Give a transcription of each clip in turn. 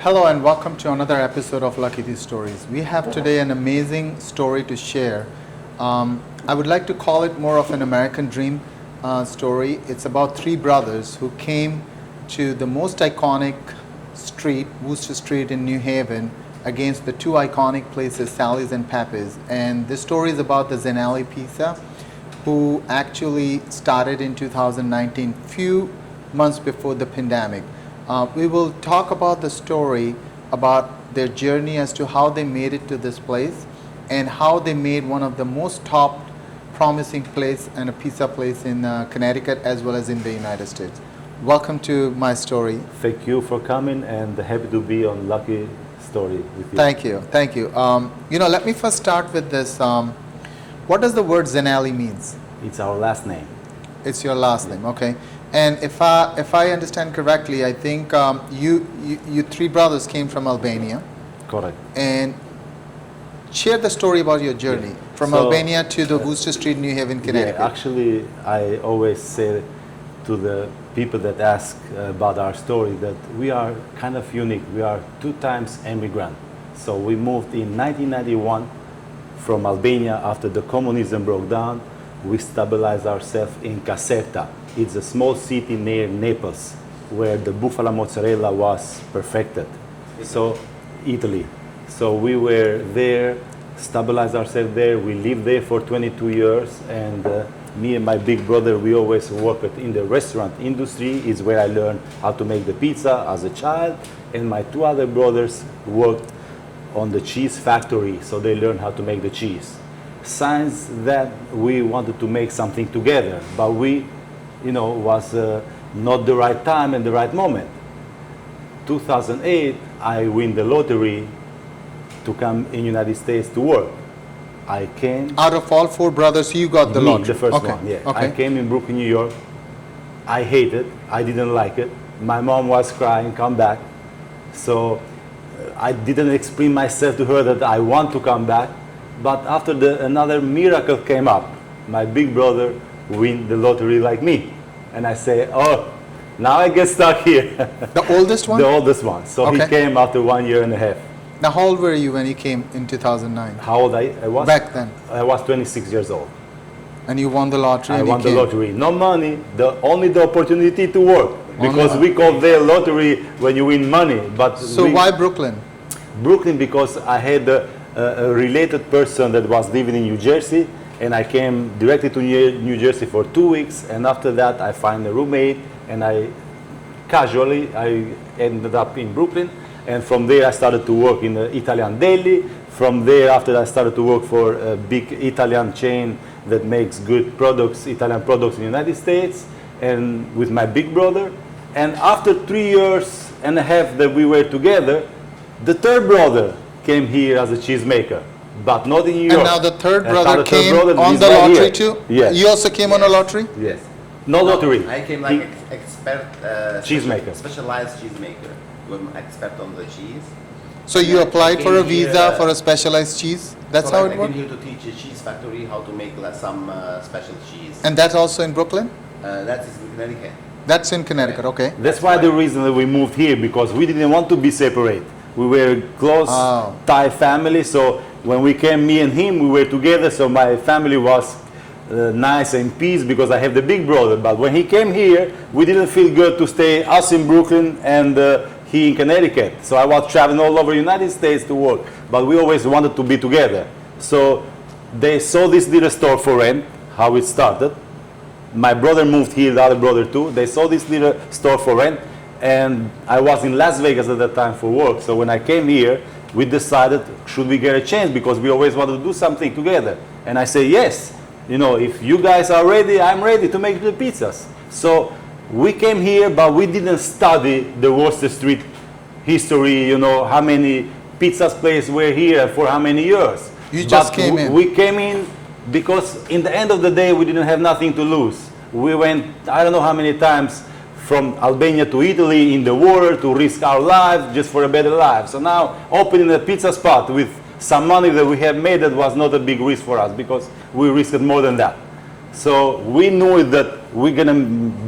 Hello and welcome to another episode of Lucky These Stories. We have today an amazing story to share. I would like to call it more of an American dream story. It's about three brothers who came to the most iconic street, Wooster Street in New Haven, against the two iconic places, Sally's and Pepe's. And this story is about the Zeneli Pizza, who actually started in 2019, few months before the pandemic. We will talk about the story, about their journey as to how they made it to this place and how they made one of the most top promising place and a pizza place in Connecticut as well as in the United States. Welcome to my story. Thank you for coming and happy to be on Lucky Story with you. Thank you, thank you. Let me first start with this. What does the word Zeneli means? It's our last name. It's your last name, okay. And if I understand correctly, I think you three brothers came from Albania. Correct. And share the story about your journey from Albania to the Wooster Street, New Haven, Connecticut. Yeah, actually, I always say to the people that ask about our story that we are kind of unique. We are two times immigrant. So we moved in 1991 from Albania after the communism broke down. We stabilized ourselves in Caserta. It's a small city near Naples where the buffalo mozzarella was perfected. So, Italy. So we were there, stabilized ourselves there. We lived there for 22 years, and me and my big brother, we always worked in the restaurant industry. Is where I learned how to make the pizza as a child, and my two other brothers worked on the cheese factory, so they learned how to make the cheese. Since that, we wanted to make something together, but we, was not the right time and the right moment. 2008, I win the lottery to come in United States to work. I came. Out of all four brothers, you got the lottery? The first one, yeah. Okay. I came in Brooklyn, New York. I hated it. I didn't like it. My mom was crying, come back. So I didn't explain myself to her that I want to come back. But after another miracle came up, my big brother win the lottery like me. And I say, oh, now I get stuck here. The oldest one? The oldest one. So he came after 1 year and a half. Now, how old were you when you came in 2009? How old I was? Back then? I was 26 years old. And you won the lottery? I won the lottery. No money, only the opportunity to work. Because we call the lottery when you win money. So why Brooklyn? Brooklyn because I had a related person that was living in New Jersey, and I came directly to New Jersey for 2 weeks, and after that I find a roommate, and I ended up in Brooklyn, and from there I started to work in the Italian deli. From there, after I started to work for a big Italian chain that makes good products, Italian products in the United States, and with my big brother. And after 3 years and a half that we were together, the third brother came here as a cheesemaker, but not in New York. And now the third brother came on the lottery too? Yes. You also came on a lottery? Yes. No lottery. I came like expert cheesemaker. Specialized cheesemaker. I'm expert on the cheese. So you applied for a visa for a specialized cheese? That's how it works? I came here to teach a cheese factory how to make some special cheese. And that's also in Brooklyn? That is in Connecticut. That's in Connecticut, okay. That's why the reason that we moved here, because we didn't want to be separate. We were close Thai family, so when we came, me and him, we were together, so my family was nice and peace because I have the big brother. But when he came here, we didn't feel good to stay us in Brooklyn and he in Connecticut. So I was traveling all over the United States to work, but we always wanted to be together. So they saw this little store for rent, how it started. My brother moved here, the other brother too. They saw this little store for rent, and I was in Las Vegas at that time for work. So when I came here, we decided, should we get a chance? Because we always wanted to do something together. And I say, yes, if you guys are ready, I'm ready to make the pizzas. So we came here, but we didn't study the Wooster Street history, how many pizzas places were here for how many years. You just came in. We came in because in the end of the day, we didn't have nothing to lose. We went, I don't know how many times, from Albania to Italy in the water to risk our lives just for a better life. So now opening a pizza spot with some money that we have made, that was not a big risk for us because we risked more than that. So we knew that we're gonna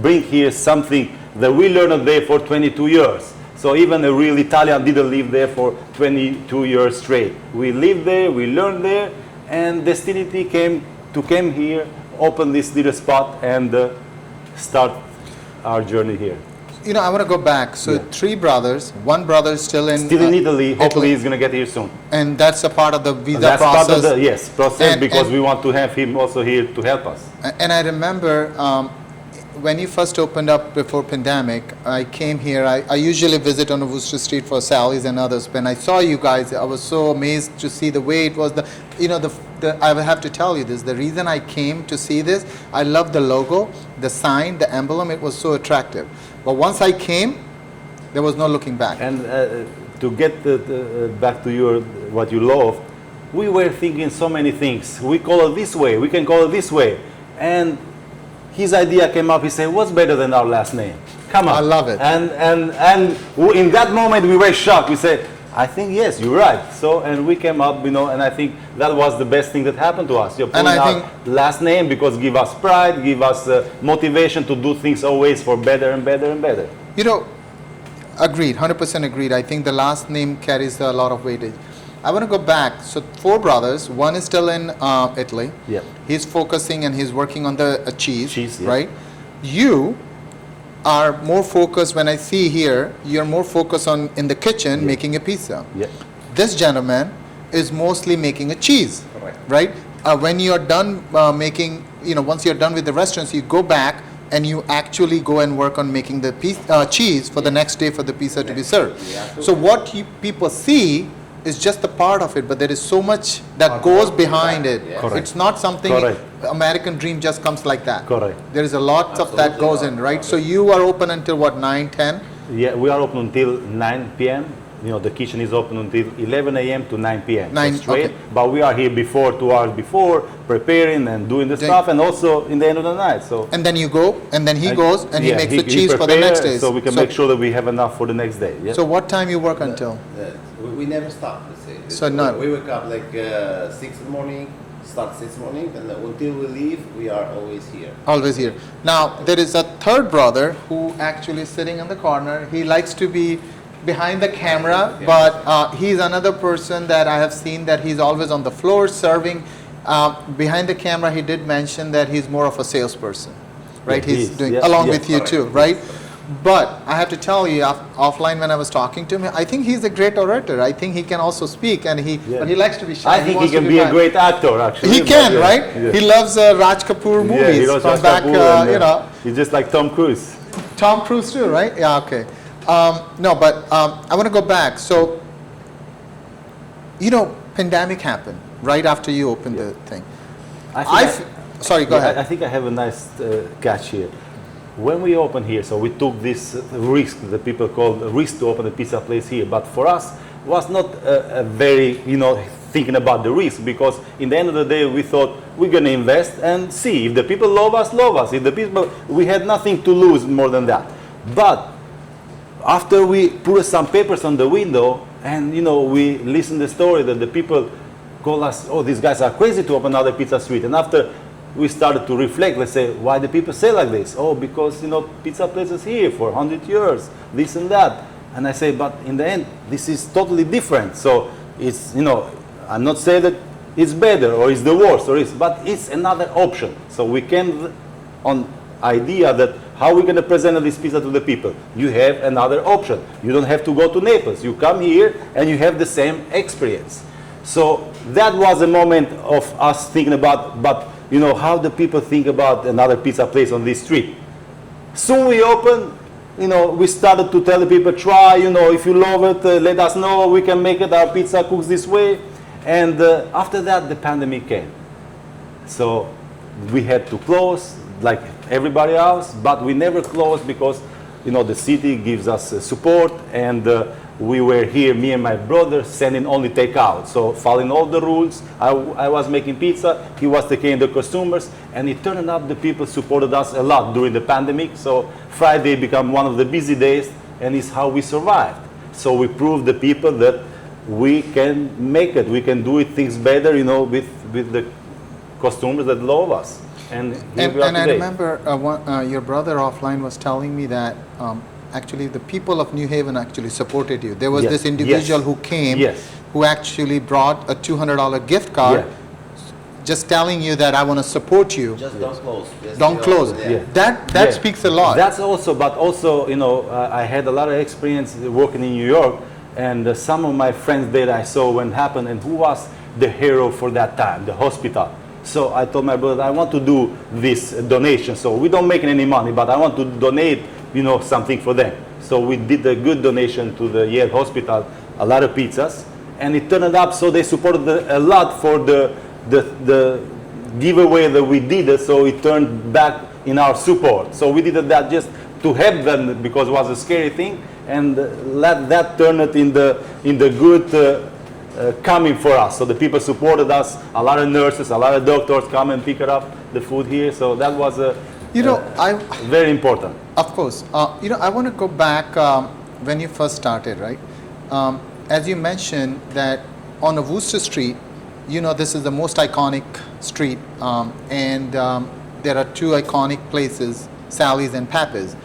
bring here something that we learned there for 22 years. So even a real Italian didn't live there for 22 years straight. We lived there, we learned there, and destiny came here, open this little spot, and start our journey here. You know, I want to go back. So Yeah. 3 brothers, one brother is still in Italy. Hopefully, he's gonna get here soon. and that's a part of the visa That's process. part of the process, And- because and- we want to have him also here to help us. And I remember when you first opened up before pandemic, I came here. I usually visit on Wooster Street for Sally's and others. When I saw you guys, I was so amazed to see the way it was. I will have to tell you this. The reason I came to see this, I love the logo, the sign, the emblem. It was so attractive. But once I came, there was no looking back. And to get back to what you love, we were thinking so many things. We call it this way. We can call it this way. And his idea came up. He said, "What's better than our last name? Come on!" I love it. And in that moment, we were shocked. We said, "I think yes, you're right." So and we came up, and I think that was the best thing that happened to us. You're putting And I our think- last name because give us pride, give us motivation to do things always for better and better and better. You know, agreed, 100% agreed. I think the last name carries a lot of weightage. I want to go back. So 4 brothers. One is still in Italy. Yeah. He's focusing and he's working on the cheese. Cheese, yeah. Right? You are more focused. When I see here, you're more focused on in the kitchen making a pizza. Yeah. This gentleman is mostly making a cheese. Correct. Right? When you're done making, once you're done with the restaurants, you go back and you actually go and work on making the cheese for the next day for the pizza to be served. Yeah. So what people see is just a part of it, but there is so much that Hard goes work behind it. behind, yeah. Correct. It's not something Correct. American dream just comes like that. Correct. There is a lot of that Absolutely goes not. in, right? So you are open until what, 9, 10? Yeah, we are open until 9 p.m. The kitchen is open until 11 a.m. to 9 p.m. 9, so straight. okay. But we are here 2 hours before, preparing and doing the Then- stuff, and also in the end of the night. So And then you go, and then he goes, and he yeah, makes the cheese for the prepare, next day. so we can make sure that we have enough for the next day. Yeah? So what time you work until? We never stop. Let's say. So no- We wake up like 6 in the morning. Start 6 in the morning, and until we leave, we are always here. Always here. Now, there is a third brother who actually is sitting in the corner. He likes to be behind the camera, but he's another person that I have seen that he's always on the floor serving. Behind the camera, he did mention that he's more of a salesperson, right? Yeah, he He's is. doing Yeah, along yeah. with you too, right? But I have to tell you, offline when I was talking to him, I think he's a great orator. I think he can also speak, and but he likes to be shy. I think he wants to can be a back. great actor, actually. He but can, yeah, right? yeah. He loves Raj Kapoor movies Yeah, he loves from Raj back, Kapoor and, he's just like Tom Cruise. Tom Cruise too, right? Yeah, okay. No, but I want to go back. So, pandemic happened right after you opened the thing. Sorry, go ahead. I think I have a nice catch here. When we opened here, so we took this risk that people call a risk to open a pizza place here. But for us, was not a very, thinking about the risk, because in the end of the day, we thought we're going to invest and see if the people love us, love us. If the people, we had nothing to lose more than that. But after we put some papers on the window, and we listened the story that the people call us, oh, these guys are crazy to open another pizza street. And after we started to reflect, let's say, why do people say like this? Oh, because pizza places here for 100 years, this and that. And I say, but in the end, this is totally different. So it's, I'm not saying that it's better or it's the worst, but it's another option. So we came on idea that how we're going to present this pizza to the people. You have another option. You don't have to go to Naples. You come here and you have the same experience. So that was a moment of us thinking about, but how do people think about another pizza place on this street? Soon we opened, we started to tell the people, try, if you love it, let us know, we can make it, our pizza cooks this way. And after that, the pandemic came. So we had to close, like everybody else, but we never closed because, the city gives us support, and we were here, me and my brother, sending only takeout. So following all the rules, I was making pizza, he was taking the customers, and it turned out the people supported us a lot during the pandemic. So Friday became one of the busy days, and it's how we survived. So we proved the people that we can make it, we can do it things better, with the customers that love us. And here we are And I today. remember your brother offline was telling me that actually the people of New Haven actually supported you. There was Yes, this individual yes. who came, Yes. who actually brought a $200 gift card, Yeah. just telling you that I want to support you. Just don't close. Just Don't stay close. open, Yeah. That Yeah. speaks a lot. That's also, but also, you know, I had a lot of experience working in New York, and some of my friends there I saw when it happened, and who was the hero for that time, the hospital. So I told my brother, I want to do this donation. So we don't make any money, but I want to donate, you know, something for them. So we did a good donation to the Yale Hospital, a lot of pizzas, and it turned up so they supported a lot for the giveaway that we did. So it turned back in our support. So we did that just to help them because it was a scary thing, and let that turn it in the good coming for us. So the people supported us. A lot of nurses, a lot of doctors come and pick up the food here. So that was very important. Of course. I want to go back when you first started, right? As you mentioned that on a Wooster Street, this is the most iconic street, and there are two iconic places, Sally's and Pepe's.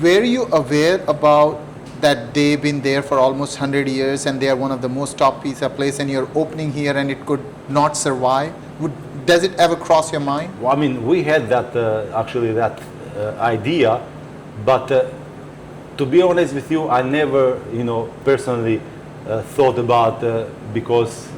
Were you aware about that they've been there for almost 100 years and they are one of the most top pizza place, and you're opening here and it could not survive? Does it ever cross your mind? Well, I mean, we had that idea, but to be honest with you, I never, personally thought about because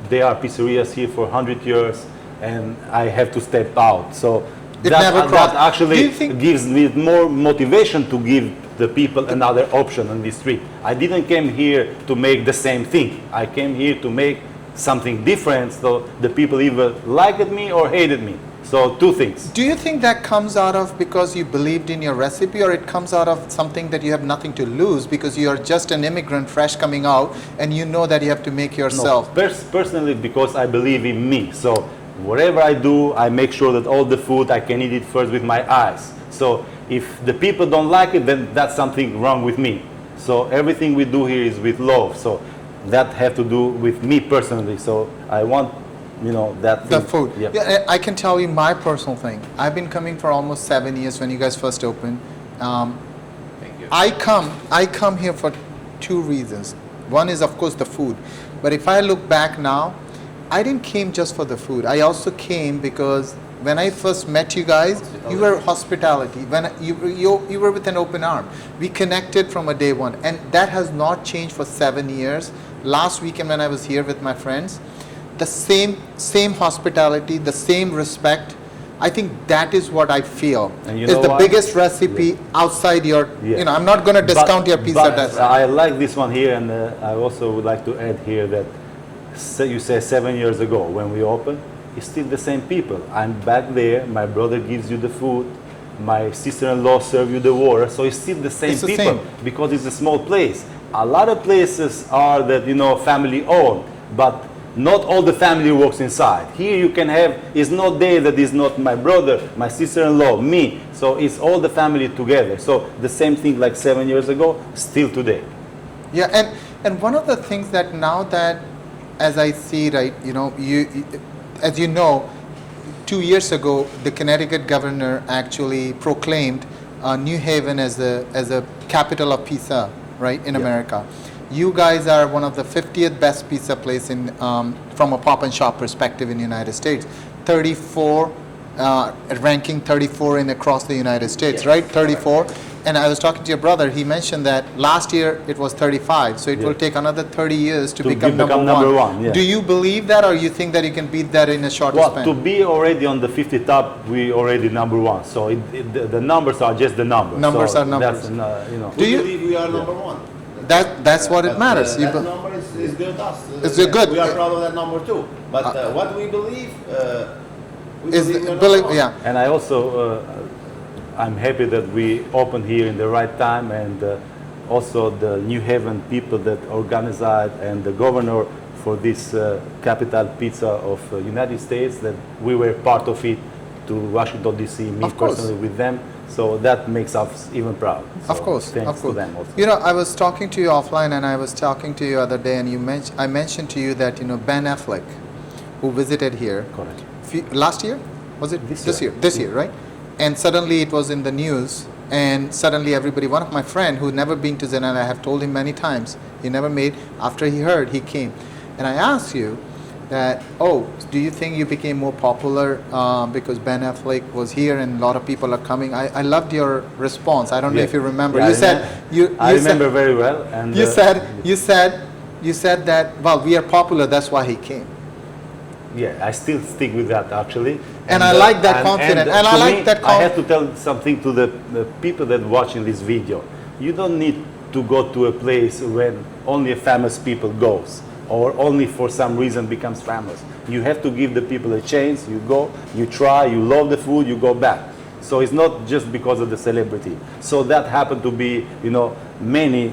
they are pizzerias here for 100 years, and I have to step out. So that actually gives me more motivation to give the people another option on this street. I didn't came here to make the same thing. I came here to make something different, so the people either liked me or hated me. So two things. Do you think that comes out of because you believed in your recipe, or it comes out of something that you have nothing to lose because you are just an immigrant fresh coming out and you know that you have to make yourself? No, personally, because I believe in me. So whatever I do, I make sure that all the food, I can eat it first with my eyes. So if the people don't like it, then that's something wrong with me. So everything we do here is with love. So that have to do with me personally. So I want, that thing. The food. Yeah. Yeah, I can tell you my personal thing. I've been coming for almost 7 years when you guys first opened. Thank you. I come here for two reasons. One is, of course, the food. But if I look back now, I didn't came just for the food. I also came because when I first met you guys, you were hospitality. When you were with an open arm. We connected from a day one, and that has not changed for 7 years. Last weekend when I was here with my friends, the same hospitality, the same respect. I think that is what I feel is the biggest recipe outside your. Yeah. I'm not going to discount your pizza. But I like this one here, and I also would like to add here that you say 7 years ago when we opened, it's still the same people. I'm back there. My brother gives you the food. My sister-in-law serves you the water. So it's still the same people because it's a small place. A lot of places are that family owned, but not all the family works inside. Here you can have, it's not day that is not my brother, my sister-in-law, me. So it's all the family together. So the same thing like 7 years ago, still today. Yeah, and one of the things that now that, as I see, right, as you know, 2 years ago, the Connecticut governor actually proclaimed New Haven as a capital of pizza, right, in America. You guys are one of the 50th best pizza place from a pop and shop perspective in the United States. 34, ranking 34 in across the United States, right? 34. And I was talking to your brother. He mentioned that last year it was 35. So it will take another 30 years to become number one. Yeah. Do you believe that, or you think that you can beat that in a shorter span? To be already on the 50 top, we already number one. So the numbers are just the numbers. Numbers are numbers. We believe we are number one. That's what it matters. That number is good to us. It's good. We are proud of that number too. But what we believe, we yeah. And I also, I'm happy that we opened here in the right time, and also the New Haven people that organized and the governor for this capital pizza of United States, that we were part of it to Washington DC, me personally with them. So that makes us even proud. So of course, thanks to them also. I was talking to you offline, and I was talking to you the other day, and I mentioned to you that Ben Affleck, who visited here, correct, last year, was it this year? This year, right? And suddenly it was in the news And suddenly everybody, one of my friend who never been to Zeneli, I have told him many times, he never made, after he heard, he came. And I asked you that, oh, do you think you became more popular because Ben Affleck was here and a lot of people are coming? I loved your response. I don't know if you remember. Yeah, you said, I remember very well. And you said that, well, we are popular, that's why he came. Yeah, I still stick with that actually. And I like that confidence. And I like that I have to tell something to the people that watching this video. You don't need to go to a place when only famous people goes or only for some reason becomes famous. You have to give the people a chance. You go, you try, you love the food, you go back. So it's not just because of the celebrity. So that happened to be, many,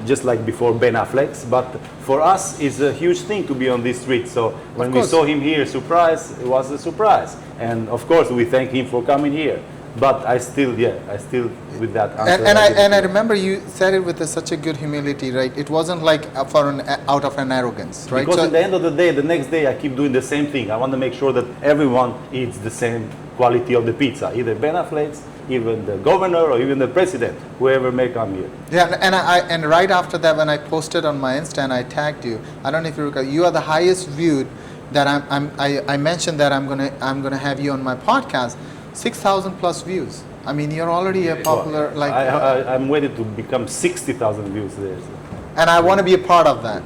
just like before Ben Affleck's. But for us, it's a huge thing to be on this street. So when we saw him here, surprise, it was a surprise. And of course, we thank him for coming here. But I still with that answer. And I remember you said it with such a good humility, right? It wasn't like out of an arrogance, right? Because at the end of the day, the next day, I keep doing the same thing. I want to make sure that everyone eats the same quality of the pizza, either Ben Affleck's, even the governor, or even the president, whoever may come here. Yeah, and right after that, when I posted on my Insta and I tagged you, I don't know if you recall, you are the highest viewed that I mentioned that I'm gonna have you on my podcast. 6,000 plus views. I mean, you're already a popular I'm waiting to become 60,000 views there. So. And I want to be a part of that.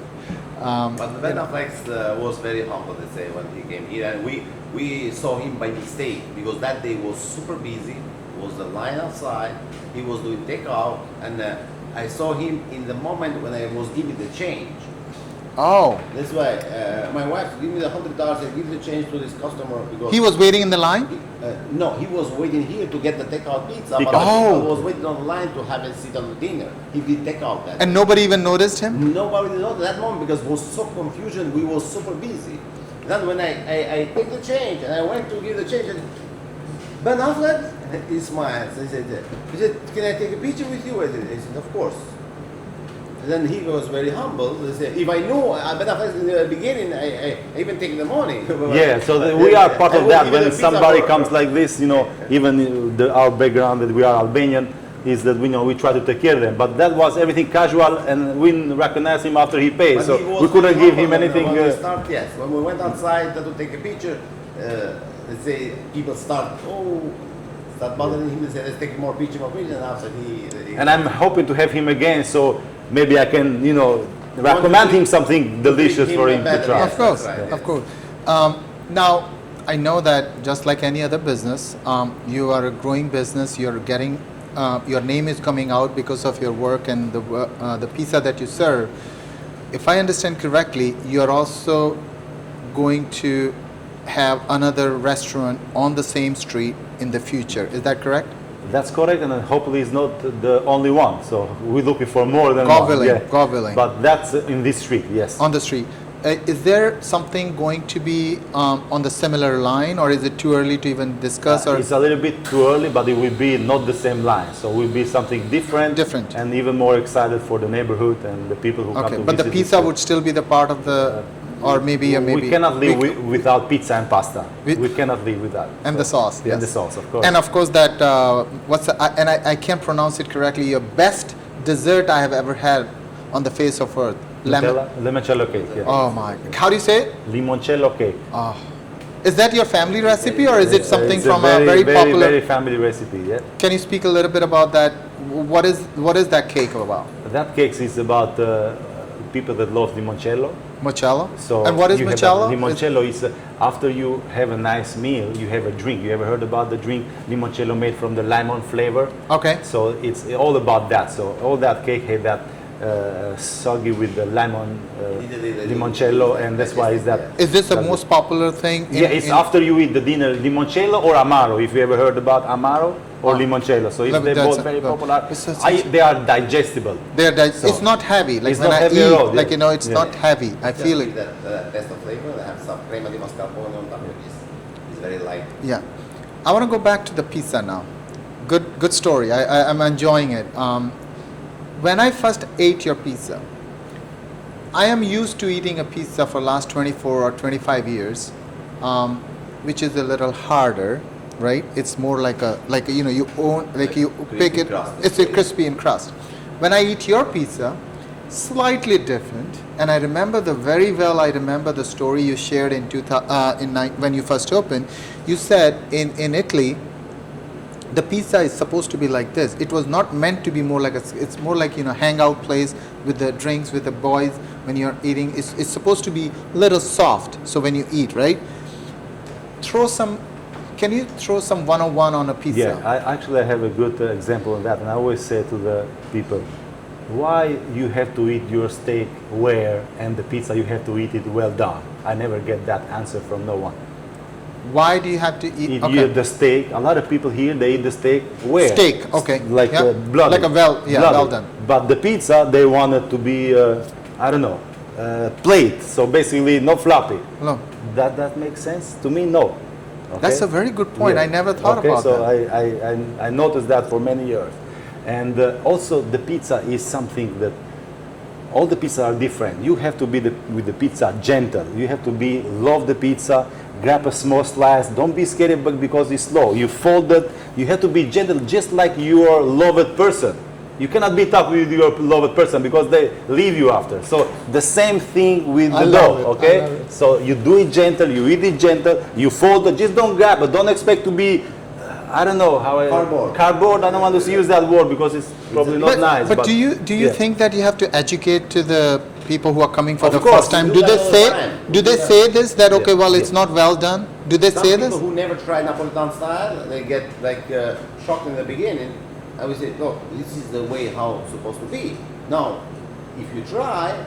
But Ben Affleck was very humble, let's say, when he came here, and we saw him by mistake because that day was super busy. Was the line outside. He was doing takeout, and I saw him in the moment when I was giving the change. Oh. That's why my wife gave me the $100 and give the change to this customer because he was waiting in the line. No, he was waiting here to get the takeout pizza. But Oh. I was waiting on the line to have a seat on the dinner. He did takeout that. And nobody even noticed him. Nobody noticed that moment because it was so confusion. We were super busy. Then when I take the change and I went to give the change, and Ben Affleck, he smiled. He said, "Can I take a picture with you?" I said, "Of course." And then he was very humble. He said, "If I knew Ben Affleck in the beginning, I even take the money." Yeah, so we are part of that. When somebody comes like this, even our background that we are Albanian is that we try to take care of them. But that was everything casual, and we recognized him after he paid, so we couldn't give him anything. When we went outside to take a picture, let's say people start bothering him and say, "Let's take more picture, and after he and I'm hoping to have him again, so maybe I can, recommend him something delicious for him to try. Of course, right, of course. Now, I know that just like any other business, you are a growing business. You're getting, your name is coming out because of your work and the pizza that you serve. If I understand correctly, you're also going to have another restaurant on the same street in the future. Is that correct? That's correct, and hopefully it's not the only one. So we're looking for more than Govilling, one. Yeah. Govilling. But that's in this street, yes. On the street. Is there something going to be on the similar line, or is it too early to even discuss? Or it's a little bit too early, but it will be not the same line. So it will be something different. Different. And even more excited for the neighborhood and the people who come to okay, but the visit pizza would still be the part of the, or maybe we cannot live without pizza and pasta. We cannot live without. And the sauce, yes. And the sauce, of course. And of course that, I can't pronounce it correctly, your best dessert I have ever had on the face of earth. Limoncello cake, yeah. Oh my, how do you say it? Limoncello cake. Oh. Is that your family recipe, or is it something It's from a very popular? Very family recipe, yeah. Can you speak a little bit about that? What is that cake about? That cake is about people that love limoncello. Mozzarella? So and what is mozzarella? Limoncello is after you have a nice meal, you have a drink. You ever heard about the drink limoncello made from the lemon flavor? Okay. So it's all about that. So all that cake had that soggy with the lemon limoncello, and that's why it's that. Is this the most popular thing? It's after you eat the dinner, limoncello or amaro. If you ever heard about amaro or limoncello, so they're both very popular. They are digestible. It's not heavy. Like it's when not I heavy eat, at all, like it's not heavy. I feel it. That best of flavor. They have some crema di mascarpone on top of this. It's very light. Yeah, I want to go back to the pizza now. Good story. I'm enjoying it. When I first ate your pizza, I am used to eating a pizza for last 24 or 25 years, which is a little harder. right? It's more like you own, like you pick it. crust. It's a crispy in crust. When I eat your pizza, slightly different. And I remember I remember the story you shared in when you first opened. You said in Italy, the pizza is supposed to be like this. It was not meant to be more like it's more like hangout place with the drinks with the boys when you're eating. It's supposed to be little soft. So when you eat, right? Can you throw some 101 on a pizza? Yeah, I have a good example of that, and I always say to the people, why you have to eat your steak where and the pizza you have to eat it well done? I never get that answer from no one. Why do you have to eat? You eat the steak. A lot of people here, they eat the steak where? Steak, okay. Like Yeah. bloody. Like a bloody. Well done. But the pizza, they want it to be, I don't know, plate. So basically, not floppy. No. That makes sense to me? No. Okay? That's a very good point. I never thought about so that. I noticed that for many years. And also the pizza is something that all the pizza are different. You have to be with the pizza gentle. You have to love the pizza, grab a small slice. Don't be scared because it's slow. You fold it. You have to be gentle, just like your loved person. You cannot be tough with your loved person because they leave you after. So the same thing with the dough, okay? So you do it gentle, you eat it gentle, you fold it. Just don't grab it. Don't expect to be, I don't know how cardboard. I don't want to use that word because it's probably not nice. But do you think that you have to educate to the people who are coming for the course, first time? do Do they that all say the time. do they say this that okay, well, it's not well done? Do they Some say people this? who never try Neapolitan-style, they get shocked in the beginning. I would say, no, this is the way how it's supposed to be. Now, if you try,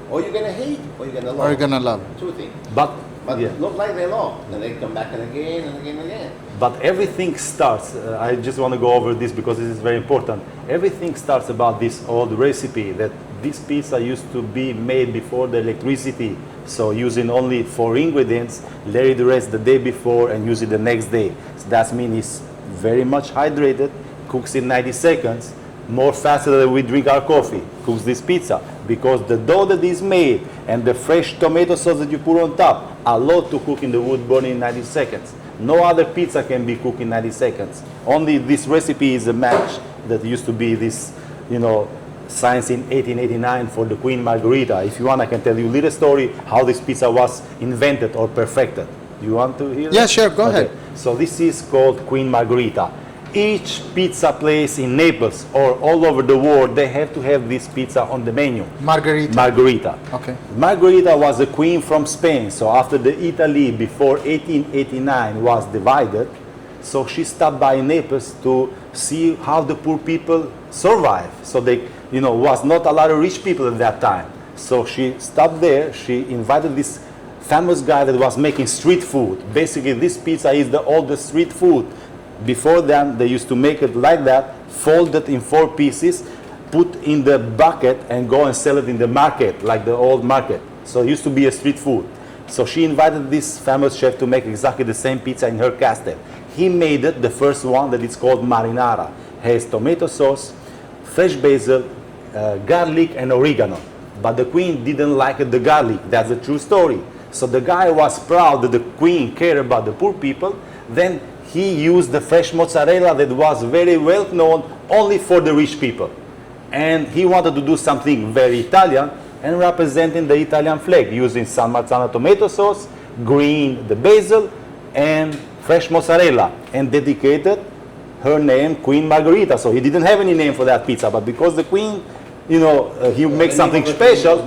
or you're gonna hate, or you're gonna love. Or you're gonna love. Two things. But Look like they love, and they come back and again and again and again. But everything starts, I just want to go over this because this is very important. Everything starts about this old recipe that this pizza used to be made before the electricity. So using only 4 ingredients, let it rest the day before and use it the next day. So that means it's very much hydrated, cooks in 90 seconds, more faster than we drink our coffee, cooks this pizza. Because the dough that is made and the fresh tomato sauce that you put on top allow to cook in the wood burning in 90 seconds. No other pizza can be cooked in 90 seconds. Only this recipe is a match that used to be this, science in 1889 for the Queen Margherita. If you want, I can tell you a little story how this pizza was invented or perfected. Do you want to hear that? Yeah, sure, go ahead. So this is called Queen Margherita. Each pizza place in Naples or all over the world, they have to have this pizza on the menu. Margherita. Okay. Margherita was a queen from Spain. So after the Italy before 1889 was divided, so she stopped by Naples to see how the poor people survive. So they, was not a lot of rich people at that time. So she stopped there. She invited this famous guy that was making street food. Basically, this pizza is the oldest street food. Before them, they used to make it like that, fold it in 4 pieces, put in the bucket and go and sell it in the market, like the old market. So it used to be a street food. So she invited this famous chef to make exactly the same pizza in her castle. He made it, the first one, that is called marinara. Has tomato sauce, fresh basil, garlic and oregano. But the queen didn't like the garlic. That's a true story. So the guy was proud that the queen cared about the poor people. Then he used the fresh mozzarella that was very well known only for the rich people. And he wanted to do something very Italian and representing the Italian flag using San Marzano tomato sauce, green the basil, and fresh mozzarella, and dedicated her name Queen Margherita. So he didn't have any name for that pizza, but because the queen, he makes something special.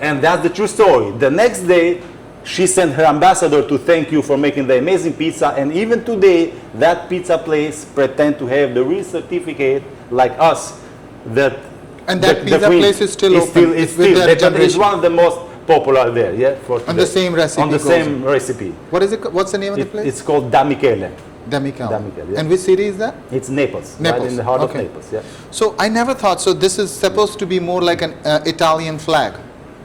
And that's the true story. The next day, she sent her ambassador to thank you for making the amazing pizza, and even today, that pizza place pretend to have the real certificate like us. That pizza place is still open. It's one of the most popular there, yeah. On the same recipe. On the same recipe. What is it? What's the name of the place? It's called Da Michele. Da Michele. Yeah. And which city is that? It's Naples. Naples. Right in the heart of Naples. Yeah. So I never thought. So this is supposed to be more like an Italian flag.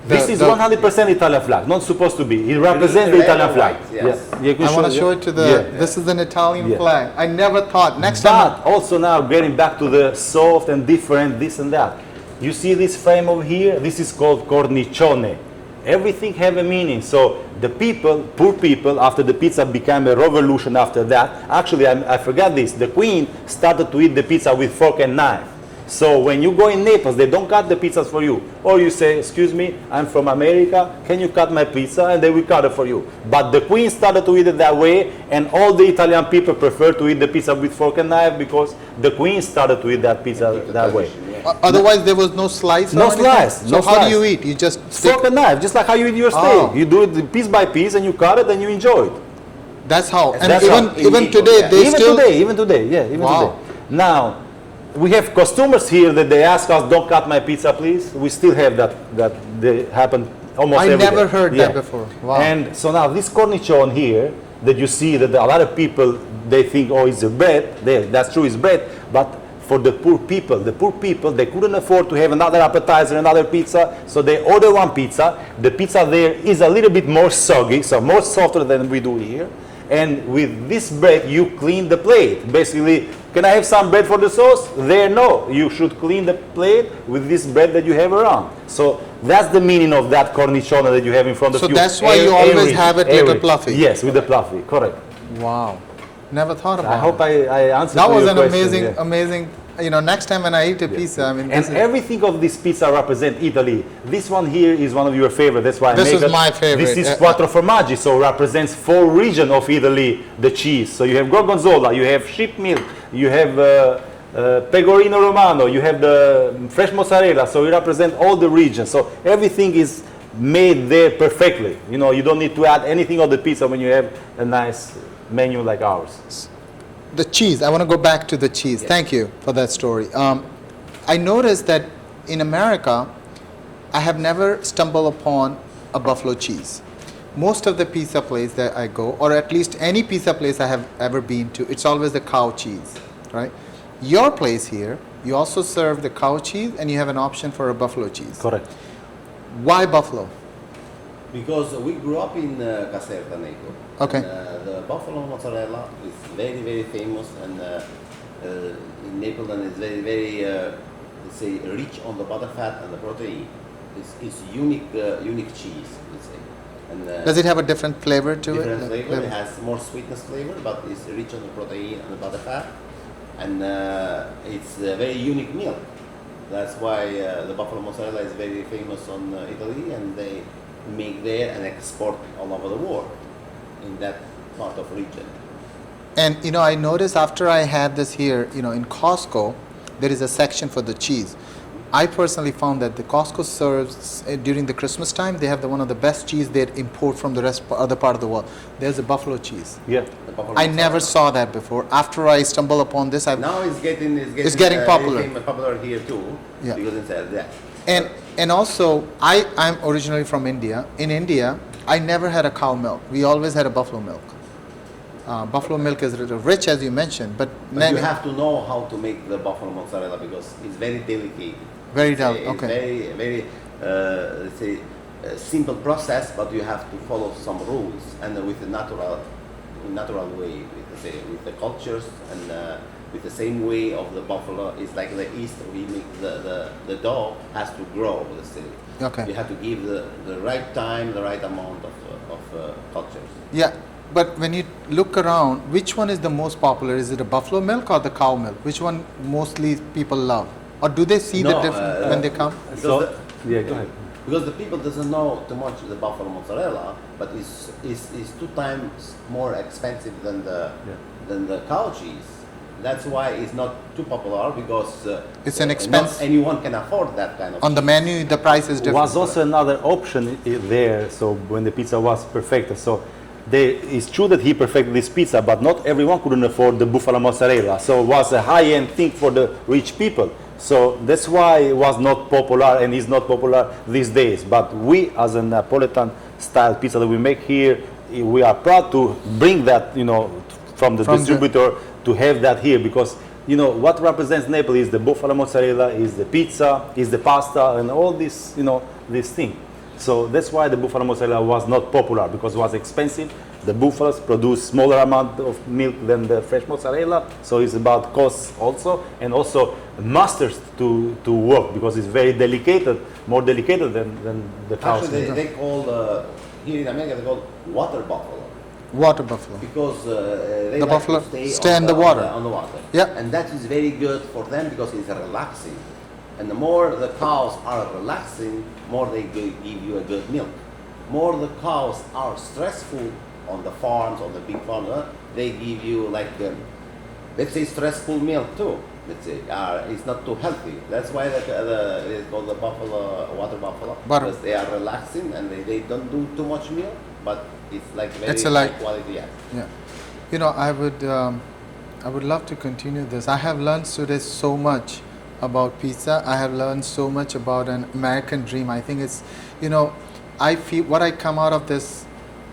This is 100% Italian flag, not supposed to be. It represents the Italian flag. Yes. Yeah. I want to show it to this is an Italian flag. I never thought. But also now getting back to the soft and different this and that. You see this frame over here? This is called cornicione. everything have a meaning. So the people, poor people, after the pizza became a revolution after that. Actually, I forgot this. The queen started to eat the pizza with fork and knife. So when you go in Naples, they don't cut the pizzas for you. Or you say, excuse me, I'm from America, can you cut my pizza? And they will cut it for you. But the queen started to eat it that way, and all the Italian people prefer to eat the pizza with fork and knife because the queen started to eat that pizza that way. Otherwise, there was no slice. No or anything? slice. So No how slice. do you eat? You just stick. Fork and knife, just like how you eat your steak. Oh. You do it piece by piece and you cut it and you enjoy it. That's how. And That's even how. even In today, Naples, they Even still. today, even today, yeah, even Wow. today. Now, we have customers here that they ask us, don't cut my pizza, please. We still have that they happen almost I every day. never heard that before. Wow. And so now this cornichon here, that you see that a lot of people, they think, oh, it's a bread. That's true, it's bread. But for the poor people, they couldn't afford to have another appetizer, another pizza, so they order one pizza. The pizza there is a little bit more soggy, so more softer than we do here. And with this bread, you clean the plate. Basically, can I have some bread for the sauce? There, no. You should clean the plate with this bread that you have around. So that's the meaning of that cornicione that you have in front of So you. that's why you always have it little fluffy. Yes, with the fluffy, correct. Wow. Never thought about I hope it. I answered That to was your an question, amazing, yeah. amazing. You know, next time when I eat a pizza, I mean, And this is, everything of this pizza represent Italy. This one here is one of your favorite. That's why I This make is it. my favorite. This is quattro formaggi, so represents 4 regions of Italy, the cheese. So you have gorgonzola, you have sheep milk, you have pecorino romano, you have the fresh mozzarella. So it represents all the regions. So everything is made there perfectly. You know, you don't need to add anything on the pizza when you have a nice menu like ours. the cheese. I want to go back to the cheese. Yes. Thank you for that story. I noticed that in America, I have never stumbled upon a buffalo cheese. Most of the pizza place that I go, or at least any pizza place I have ever been to, it's always the cow cheese, right? Your place here, you also serve the cow cheese and you have an option for a buffalo cheese. Correct. Why buffalo? Because we grew up in Caserta, Naples. Okay. And, the buffalo mozzarella is very, very famous, and in Naples, and it's very, very, let's say, rich on the butter fat and the protein. It's unique, unique cheese, let's say. And, Does it have a different flavor to different it? flavor. It has more sweetness flavor, but it's rich on the protein and the butter fat, and it's a very unique meal. That's why the buffalo mozzarella is very famous on Italy, and they make there and export all over the world in that part of region. And you know, I noticed after I had this here, you know, in Costco, there is a section for the cheese. I personally found that the Costco serves during the Christmas time. They have one of the best cheese they import from the other part of the world. There's a buffalo cheese. Yeah. The buffalo I mozzarella. never saw that before. After I stumbled upon this, I've Now it's getting popular. It's getting popular here too. Yeah. Because it's that. and also I'm originally from India. In India, I never had a cow milk. We always had a buffalo milk. Buffalo milk is rich, as you mentioned, but But you have to know how to make the buffalo mozzarella because it's very delicate. Very It's delicate. It's Okay. very, let's say, simple process, but you have to follow some rules and with the natural way, with the cultures and with the same way of the buffalo. It's like the East. We make the dough has to grow. Let's say. Okay. You have to give the right time, the right amount of cultures. Yeah, but when you look around, which one is the most popular? Is it a buffalo milk or the cow milk? Which one mostly people love? Or do they see the No, difference when they come? Because So, the- yeah, go ahead. Because the people doesn't know too much the buffalo mozzarella, but it's 2 times more expensive than the cow cheese. That's why it's not too popular because It's an not expense. anyone can afford that kind of. On the menu, the price is different. Was also another option there. So when the pizza was perfected, so it's true that he perfected this pizza, but not everyone couldn't afford the buffalo mozzarella. So it was a high-end thing for the rich people. So that's why it was not popular and is not popular these days. But we, as a Neapolitan-style pizza that we make here, we are proud to bring that, you know, from the distributor to have that here because, you know, what represents Naples is the buffalo mozzarella, is the pizza, is the pasta, and all this, you know, this thing. So that's why the buffalo mozzarella was not popular because it was expensive The buffaloes produce smaller amount of milk than the fresh mozzarella, so it's about costs also, and also masters to work because it's very delicate, more delicate than the cows. Actually, they call here in America they call water buffalo Water buffalo. because they The like buffalo to stay in the water. On the water. Yeah. And that is very good for them because it's relaxing. And the more the cows are relaxing, more they give you a good milk. More the cows are stressful on the farms, on the big farms, they give you like, let's say, stressful milk too. Let's say it's not too healthy. That's why it's called the buffalo, water buffalo, Butter. because they are relaxing and they don't do too much milk, but it's like very It's a high like- quality. Yeah. Yeah. You know, I would love to continue this. I have learned today so much about pizza. I have learned so much about an American dream. I think it's, you know, I feel what I come out of this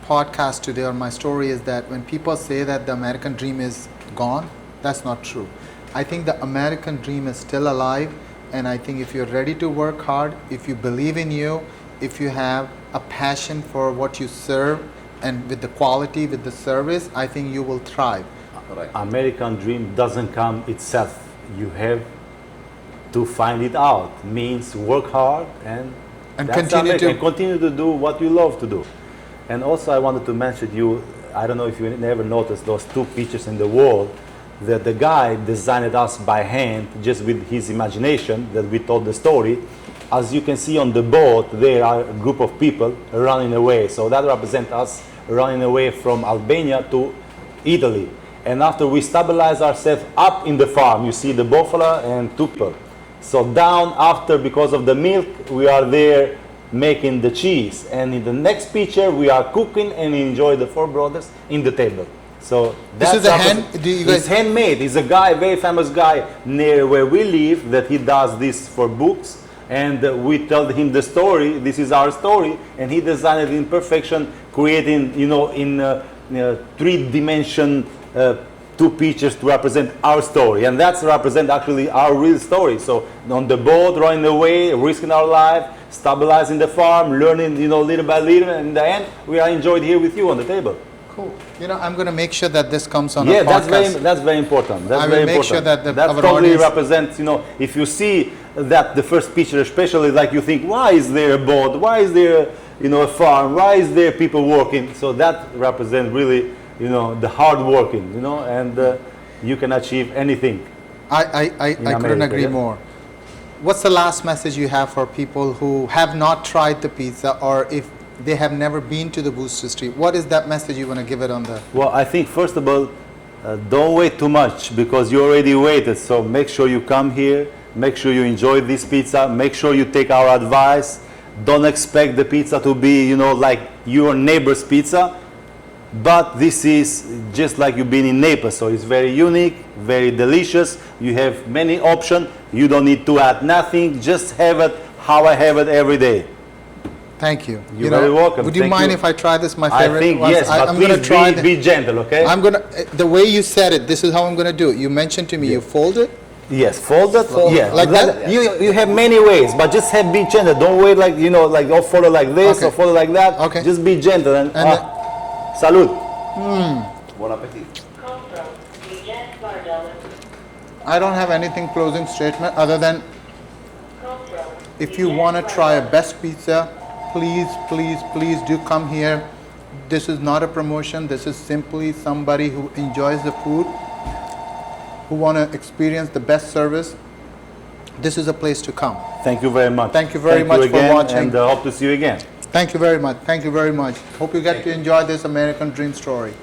podcast today or my story is that when people say that the American dream is gone, that's not true. I think the American dream is still alive, and I think if you're ready to work hard, if you believe in you, if you have a passion for what you serve and with the quality, with the service, I think you will thrive. Correct. American dream doesn't come itself. You have to find it out. Means work hard and that's continue American. to And continue to do what you love to do. And also I wanted to mention you, I don't know if you never noticed those two pictures in the wall that the guy designed us by hand just with his imagination that we told the story. As you can see on the boat, there are a group of people running away. So that represents us running away from Albania to Italy. And after we stabilize ourselves up in the farm, you see the buffalo and two people. So down after, because of the milk, we are there making the cheese. And in the next picture, we are cooking and enjoy the four brothers in the table. So This is that's a hand. Do you guys? it's handmade. He's a guy, very famous guy near where we live, that he does this for books. And we told him the story. This is our story, and he designed it in perfection, creating, you know, in 3-dimension two pictures to represent our story, and that's represent actually our real story. So on the boat, running away, risking our life, stabilizing the farm, learning, you know, little by little, and in the end, we are enjoyed here with you on the table. Cool. You know, I'm going to make sure that this comes on Yeah, a podcast. that's very important. That's I will very make important. sure that that our totally audience- represents, you know, if you see that the first picture, especially like you think, why is there a boat? Why is there, you know, a farm? Why is there people working? So that represents really, you know, the hard working, you know, and you can achieve anything. I couldn't America, agree yeah. more. What's the last message you have for people who have not tried the pizza, or if they have never been to the Wooster Street? What is that message you want to give it on the? Well, I think first of all, don't wait too much because you already waited. So make sure you come here, make sure you enjoy this pizza, make sure you take our advice. Don't expect the pizza to be, you know, like your neighbor's pizza. But this is just like you've been in Naples, so it's very unique, very delicious. You have many options. You don't need to add nothing. Just have it how I have it every day. Thank you. You're very welcome. Would you Thank mind you. if I try this? My I favorite. think was- yes, but I'm gonna please try be gentle, okay? I'm gonna. The way you said it, this is how I'm gonna do it. You mentioned to me, you fold it. Yes, fold it. Yeah, Like that? You have many ways, but just have be gentle. Don't wait like, you know, like oh, fold it like this Okay. or fold it like that. Okay. Just be gentle and And salud. Bon appetit. I don't have anything closing statement other than if you want to try a best pizza, please do come here. This is not a promotion. This is simply somebody who enjoys the food, who want to experience the best service. This is a place to come. Thank you very much. Thank you very much for again, watching. and hope to see you again. Thank you very much. Thank you very much. Hope you get to enjoy this American dream story.